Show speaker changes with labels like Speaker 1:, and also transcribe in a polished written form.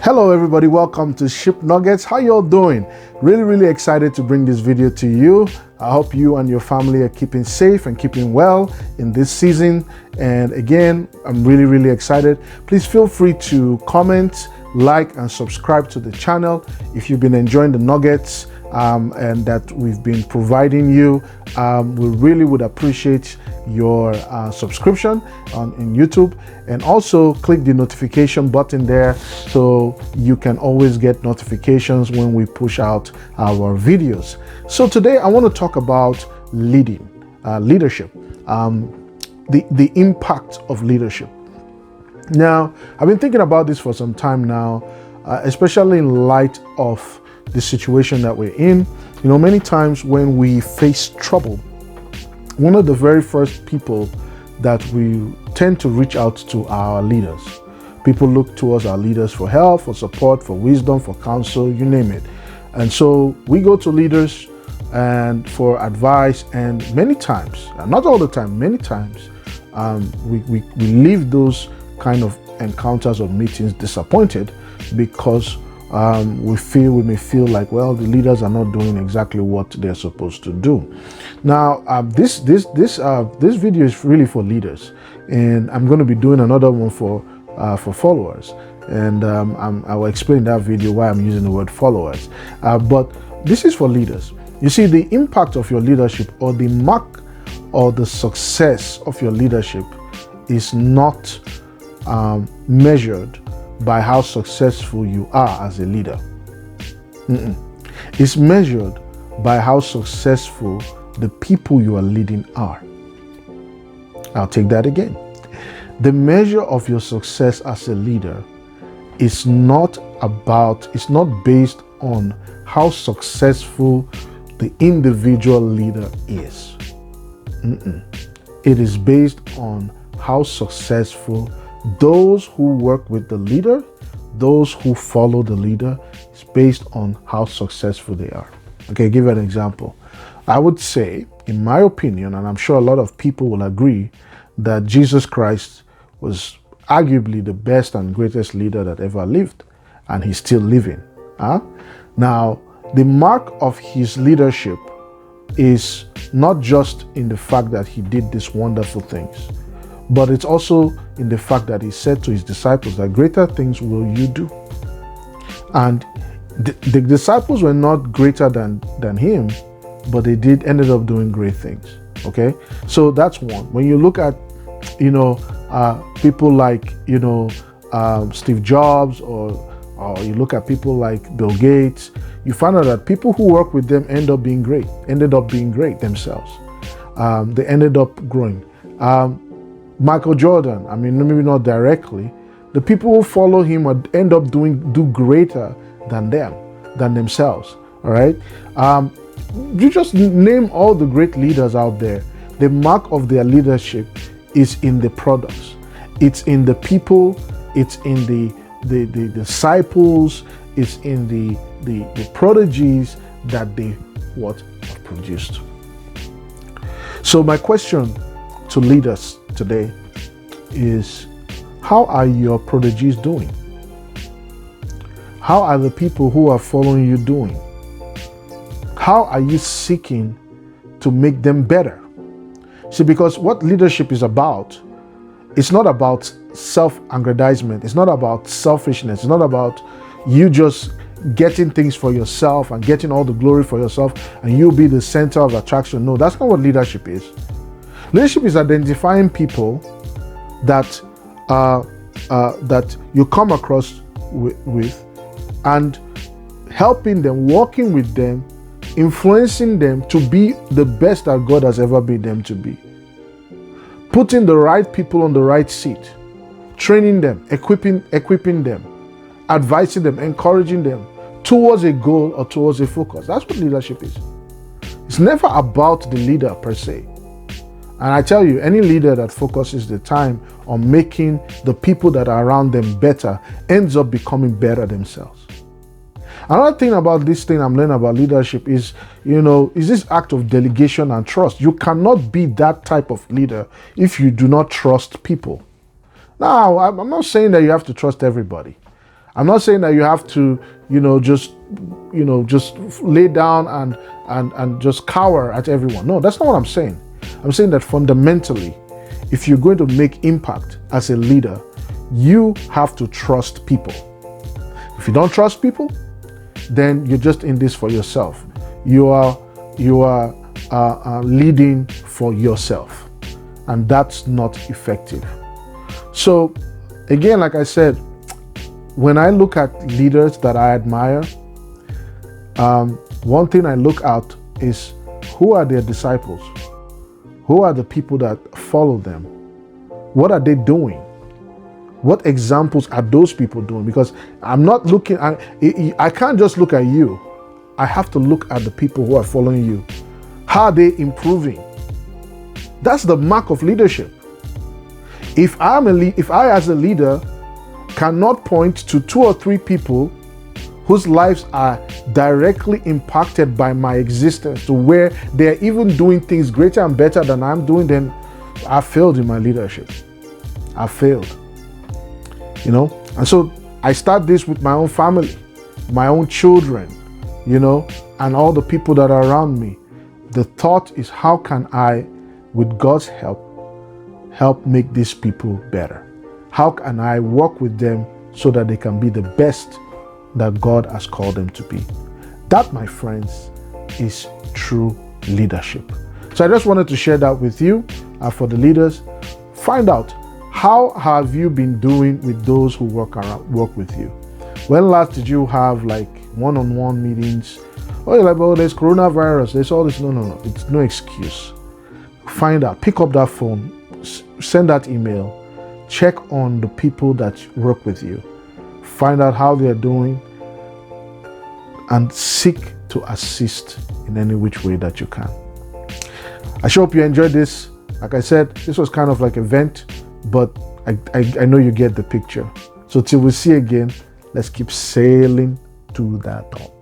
Speaker 1: Hello everybody, welcome to Ship Nuggets. How y'all doing? Really excited to bring this video to you. I hope you and your family are keeping safe and keeping well in this season. And again, I'm really excited. Please feel free to comment, like, and subscribe to the channel if you've been enjoying the nuggets and that we've been providing you. We really would appreciate your subscription in YouTube, and also click the notification button there so you can always get notifications when we push out our videos. So today I want to talk about leadership, the impact of leadership. Now, I've been thinking about this for some time now, especially in light of the situation that we're in. You know, many times when we face trouble, one of the very first people that we tend to reach out to are our leaders. People look towards our leaders for help, for support, for wisdom, for counsel, you name it. And so we go to leaders and for advice, and many times, not all the time, many times, we leave those kind of encounters or meetings disappointed because we may feel like, well, the leaders are not doing exactly what they're supposed to do. Now, this video is really for leaders, and I'm going to be doing another one for followers, and I will explain that video why I'm using the word followers. But this is for leaders. You see, the impact of your leadership, or the mark or the success of your leadership, is not measured by how successful you are as a leader. It's measured by how successful the people you are leading are. I'll take that again. The measure of your success as a leader is not based on how successful the individual leader is. It is based on how successful those who work with the leader, those who follow the leader. Is based on how successful they are. Okay, give you an example. I would say, in my opinion, and I'm sure a lot of people will agree, that Jesus Christ was arguably the best and greatest leader that ever lived, and he's still living. Now, the mark of his leadership is not just in the fact that he did these wonderful things, but it's also in the fact that he said to his disciples that greater things will you do. And the disciples were not greater than him, but they ended up doing great things. Okay, so that's one. When you look at, people like, Steve Jobs, or you look at people like Bill Gates, you find out that people who work with them ended up being great themselves. They ended up growing. Michael Jordan, I mean, maybe not directly, the people who follow him end up do greater than themselves. All right. You just name all the great leaders out there. The mark of their leadership is in the products. It's in the people. It's in the disciples. It's in the prodigies that they have produced. So my question to leaders today is, how are your prodigies doing? How are the people who are following you doing? How are you seeking to make them better? See, because what leadership is about, it's not about self-aggrandizement. It's not about selfishness. It's not about you just getting things for yourself and getting all the glory for yourself and you be the center of attraction. No, that's not what leadership is. Leadership is identifying people that that you come across with and helping them, working with them, influencing them to be the best that God has ever made them to be. Putting the right people on the right seat, training them, equipping them, advising them, encouraging them towards a goal or towards a focus. That's what leadership is. It's never about the leader per se. And I tell you, any leader that focuses the time on making the people that are around them better ends up becoming better themselves. Another thing about this thing I'm learning about leadership is, is this act of delegation and trust. You cannot be that type of leader if you do not trust people. Now, I'm not saying that you have to trust everybody. I'm not saying that you have to, just lay down and just cower at everyone. No, that's not what I'm saying. I'm saying that fundamentally, if you're going to make impact as a leader, you have to trust people. If you don't trust people, then you're just in this for yourself. You are leading for yourself, and that's not effective. So again, like I said, when I look at leaders that I admire, one thing I look at is, who are their disciples? Who are the people that follow them? What are they doing? What examples are those people doing? Because I'm not looking, I can't just look at you. I have to look at the people who are following you. How are they improving? That's the mark of leadership. If I as a leader cannot point to 2 or 3 people whose lives are directly impacted by my existence, to where they're even doing things greater and better than I'm doing, then I failed in my leadership. I failed. And so I start this with my own family, my own children, and all the people that are around me. The thought is, how can I, with God's help make these people better? How can I work with them so that they can be the best that God has called them to be? That, my friends, is true leadership. So I just wanted to share that with you. For the leaders, find out, how have you been doing with those who work with you? When last did you have like one-on-one meetings? Oh, you're like, oh, there's coronavirus, there's all this. No. It's no excuse. Find out, pick up that phone, send that email, check on the people that work with you, find out how they're doing, and seek to assist in any which way that you can. I sure hope you enjoyed this. Like I said, this was kind of like an event, but I know you get the picture. So till we see again, let's keep sailing to that top.